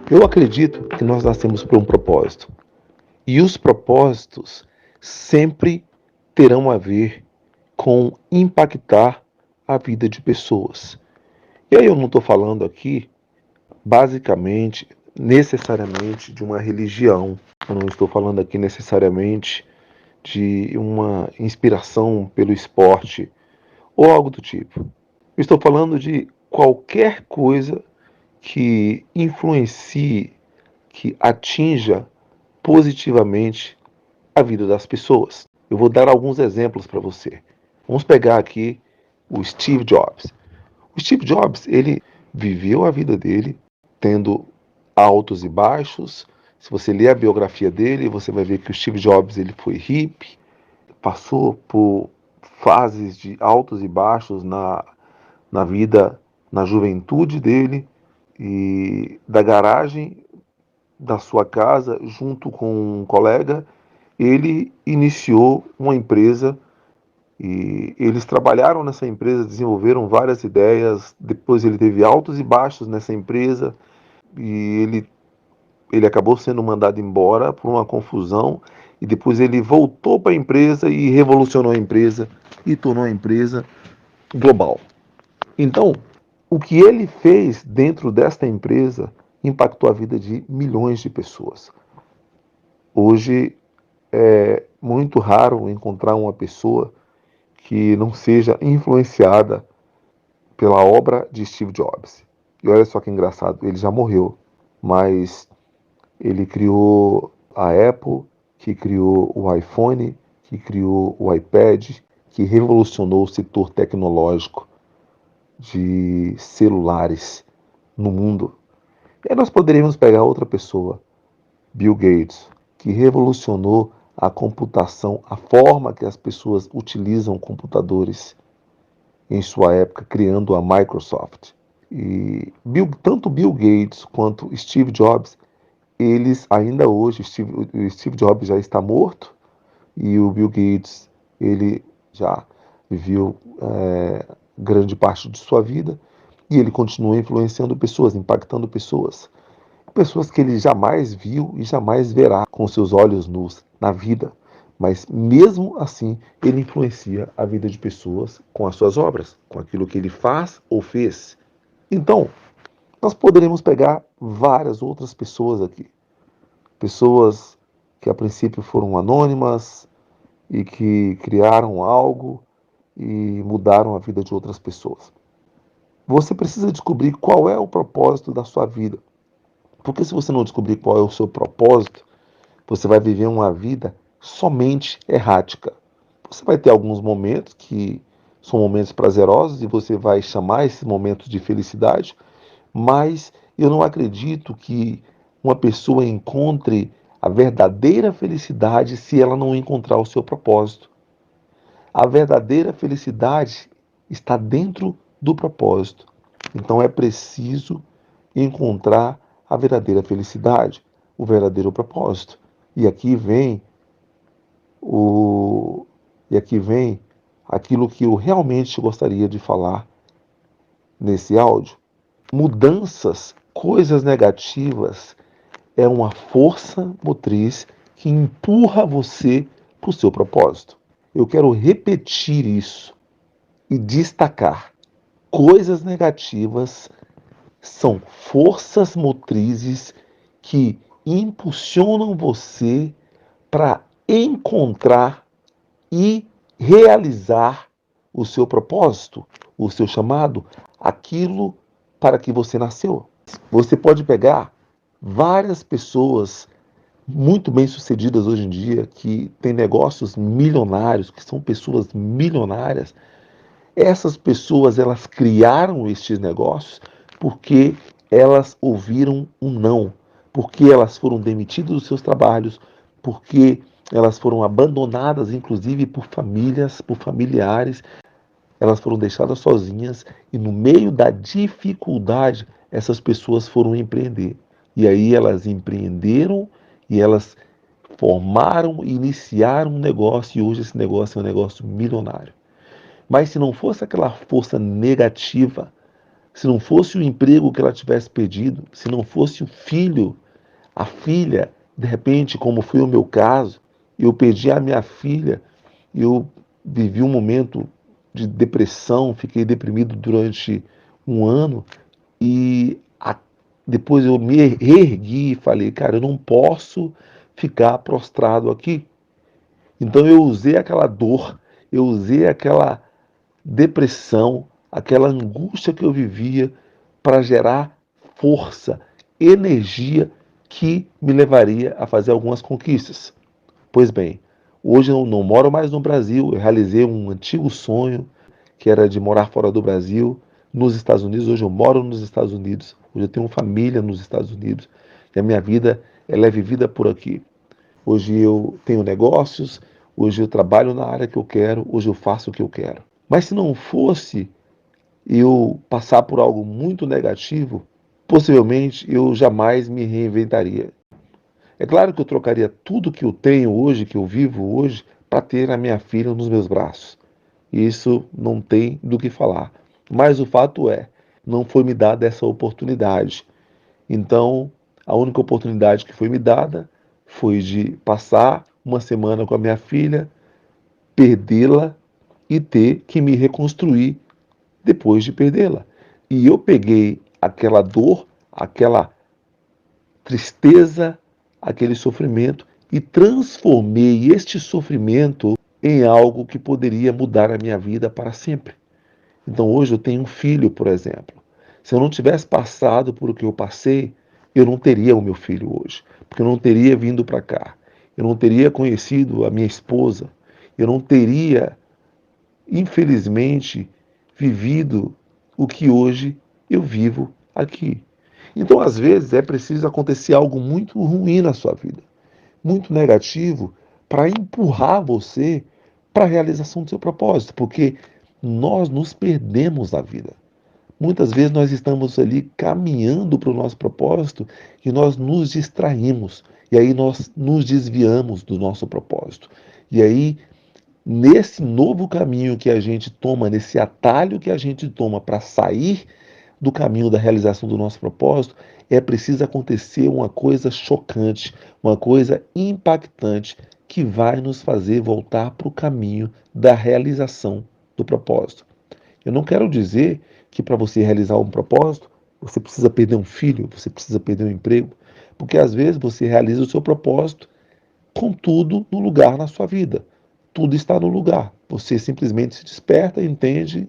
Eu acredito que nós nascemos por um propósito. E os propósitos sempre terão a ver com impactar a vida de pessoas. E aí eu não estou falando aqui, basicamente, necessariamente de uma religião. Eu não estou falando aqui necessariamente de uma inspiração pelo esporte ou algo do tipo. Eu estou falando de qualquer coisa que influencie, que atinja positivamente a vida das pessoas. Eu vou dar alguns exemplos para você. Vamos pegar aqui o Steve Jobs. O Steve Jobs, ele viveu a vida dele tendo altos e baixos. Se você ler a biografia dele, você vai ver que o Steve Jobs ele foi hippie, passou por fases de altos e baixos na vida, na juventude dele, e da garagem da sua casa, junto com um colega, ele iniciou uma empresa e eles trabalharam nessa empresa, desenvolveram várias ideias. Depois ele teve altos e baixos nessa empresa e ele acabou sendo mandado embora por uma confusão. E depois ele voltou para a empresa e revolucionou a empresa e tornou a empresa global. Então, o que ele fez dentro desta empresa impactou a vida de milhões de pessoas. Hoje é muito raro encontrar uma pessoa que não seja influenciada pela obra de Steve Jobs. E olha só que engraçado, ele já morreu, mas ele criou a Apple, que criou o iPhone, que criou o iPad, que revolucionou o setor tecnológico de celulares no mundo. E aí nós poderíamos pegar outra pessoa, Bill Gates, que revolucionou a computação, a forma que as pessoas utilizam computadores em sua época, criando a Microsoft. E tanto Bill Gates quanto Steve Jobs, eles ainda hoje, o Steve Jobs já está morto e o Bill Gates, ele já viveu grande parte de sua vida e ele continua influenciando pessoas, impactando pessoas. Pessoas que ele jamais viu e jamais verá com seus olhos nus na vida. Mas mesmo assim, ele influencia a vida de pessoas com as suas obras, com aquilo que ele faz ou fez. Então, nós poderemos pegar várias outras pessoas aqui. Pessoas que a princípio foram anônimas e que criaram algo e mudaram a vida de outras pessoas. Você precisa descobrir qual é o propósito da sua vida. Porque se você não descobrir qual é o seu propósito, você vai viver uma vida somente errática. Você vai ter alguns momentos que são momentos prazerosos e você vai chamar esses momentos de felicidade, mas eu não acredito que uma pessoa encontre a verdadeira felicidade se ela não encontrar o seu propósito. A verdadeira felicidade está dentro do propósito. Então é preciso encontrar a verdadeira felicidade, o verdadeiro propósito. E aqui vem o e aqui vem aquilo que eu realmente gostaria de falar nesse áudio. Mudanças, coisas negativas, é uma força motriz que empurra você para o seu propósito. Eu quero repetir isso e destacar. Coisas negativas são forças motrizes que impulsionam você para encontrar e realizar o seu propósito, o seu chamado, aquilo para que você nasceu. Você pode pegar várias pessoas muito bem-sucedidas hoje em dia que têm negócios milionários, que são pessoas milionárias. Essas pessoas, elas criaram estes negócios porque elas ouviram um não, porque elas foram demitidas dos seus trabalhos, porque elas foram abandonadas, inclusive por famílias, por familiares, elas foram deixadas sozinhas e no meio da dificuldade, essas pessoas foram empreender. E aí elas empreenderam e elas formaram e iniciaram um negócio e hoje esse negócio é um negócio milionário. Mas se não fosse aquela força negativa, se não fosse o emprego que ela tivesse perdido, se não fosse o filho, a filha, de repente, como foi o meu caso, eu perdi a minha filha, eu vivi um momento de depressão, fiquei deprimido durante um ano e depois eu me reergui e falei, cara, eu não posso ficar prostrado aqui. Então eu usei aquela dor, eu usei aquela depressão, aquela angústia que eu vivia para gerar força, energia que me levaria a fazer algumas conquistas. Pois bem, hoje eu não moro mais no Brasil, eu realizei um antigo sonho que era de morar fora do Brasil, nos Estados Unidos. Hoje eu moro nos Estados Unidos, hoje eu tenho família nos Estados Unidos e a minha vida ela é vivida por aqui. Hoje eu tenho negócios, hoje eu trabalho na área que eu quero, hoje eu faço o que eu quero. Mas se não fosse eu passar por algo muito negativo, possivelmente eu jamais me reinventaria. É claro que eu trocaria tudo que eu tenho hoje, que eu vivo hoje, para ter a minha filha nos meus braços. Isso não tem do que falar. Mas o fato é, não foi me dada essa oportunidade. Então, a única oportunidade que foi me dada foi de passar uma semana com a minha filha, perdê-la e ter que me reconstruir depois de perdê-la. E eu peguei aquela dor, aquela tristeza, aquele sofrimento e transformei este sofrimento em algo que poderia mudar a minha vida para sempre. Então hoje eu tenho um filho, por exemplo. Se eu não tivesse passado por o que eu passei, eu não teria o meu filho hoje, porque eu não teria vindo para cá. Eu não teria conhecido a minha esposa. Eu não teria, infelizmente, vivido o que hoje eu vivo aqui. Então, às vezes, é preciso acontecer algo muito ruim na sua vida, muito negativo, para empurrar você para a realização do seu propósito, porque nós nos perdemos na vida. Muitas vezes nós estamos ali caminhando para o nosso propósito e nós nos distraímos, e aí nós nos desviamos do nosso propósito. E aí, nesse novo caminho que a gente toma, nesse atalho que a gente toma para sair do caminho da realização do nosso propósito, é preciso acontecer uma coisa chocante, uma coisa impactante que vai nos fazer voltar para o caminho da realização do propósito. Eu não quero dizer que para você realizar um propósito, você precisa perder um filho, você precisa perder um emprego, porque às vezes você realiza o seu propósito com tudo no lugar na sua vida. Tudo está no lugar. Você simplesmente se desperta e entende: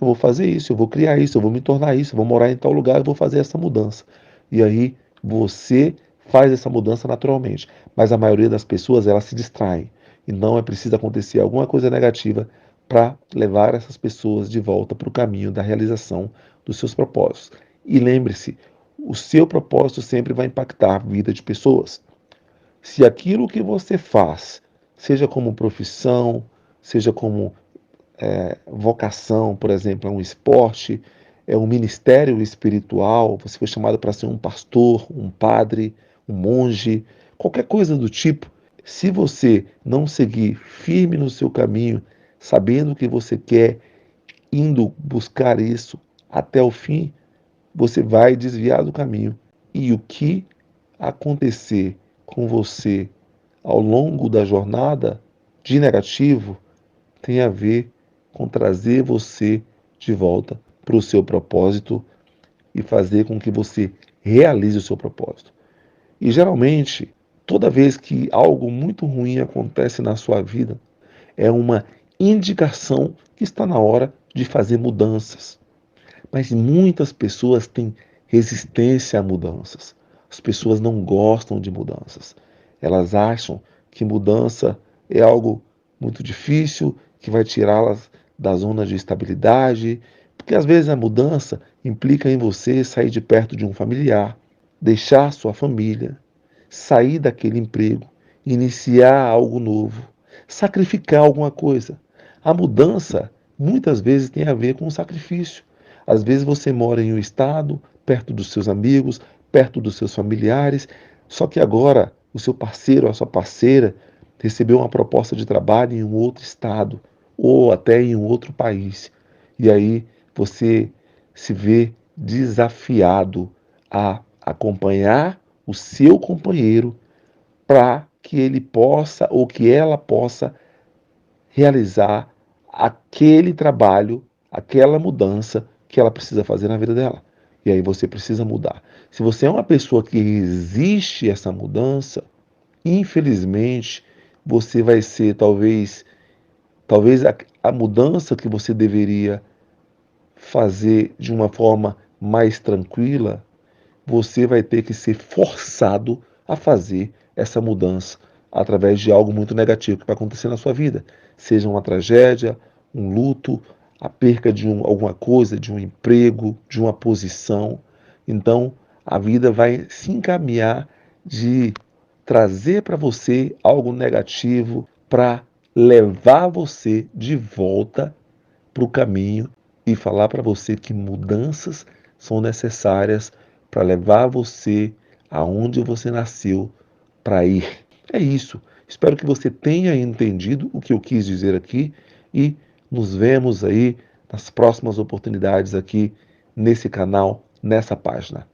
eu vou fazer isso, eu vou criar isso, eu vou me tornar isso, eu vou morar em tal lugar, eu vou fazer essa mudança. E aí você faz essa mudança naturalmente. Mas a maioria das pessoas, elas se distraem. E não é preciso acontecer alguma coisa negativa para levar essas pessoas de volta para o caminho da realização dos seus propósitos. E lembre-se, o seu propósito sempre vai impactar a vida de pessoas. Se aquilo que você faz, seja como profissão, seja como vocação, por exemplo, é um esporte, é um ministério espiritual, você foi chamado para ser um pastor, um padre, um monge, qualquer coisa do tipo, se você não seguir firme no seu caminho, sabendo o que você quer, indo buscar isso até o fim, você vai desviar do caminho. E o que acontecer com você ao longo da jornada de negativo tem a ver com trazer você de volta para o seu propósito e fazer com que você realize o seu propósito. E geralmente, toda vez que algo muito ruim acontece na sua vida, é uma indicação que está na hora de fazer mudanças. Mas muitas pessoas têm resistência a mudanças. As pessoas não gostam de mudanças. Elas acham que mudança é algo muito difícil, que vai tirá-las da zona de estabilidade, porque às vezes a mudança implica em você sair de perto de um familiar, deixar sua família, sair daquele emprego, iniciar algo novo, sacrificar alguma coisa. A mudança muitas vezes tem a ver com sacrifício. Às vezes você mora em um estado, perto dos seus amigos, perto dos seus familiares, só que agora o seu parceiro ou a sua parceira recebeu uma proposta de trabalho em um outro estado ou até em um outro país. E aí você se vê desafiado a acompanhar o seu companheiro para que ele possa ou que ela possa realizar aquele trabalho, aquela mudança que ela precisa fazer na vida dela. E aí você precisa mudar. Se você é uma pessoa que resiste a essa mudança, infelizmente você vai ser talvez a mudança que você deveria fazer de uma forma mais tranquila, você vai ter que ser forçado a fazer essa mudança através de algo muito negativo que vai acontecer na sua vida. Seja uma tragédia, um luto, a perca de alguma coisa, de um emprego, de uma posição. Então, a vida vai se encaminhar de trazer para você algo negativo para levar você de volta para o caminho e falar para você que mudanças são necessárias para levar você aonde você nasceu para ir. É isso. Espero que você tenha entendido o que eu quis dizer aqui e nos vemos aí nas próximas oportunidades aqui nesse canal, nessa página.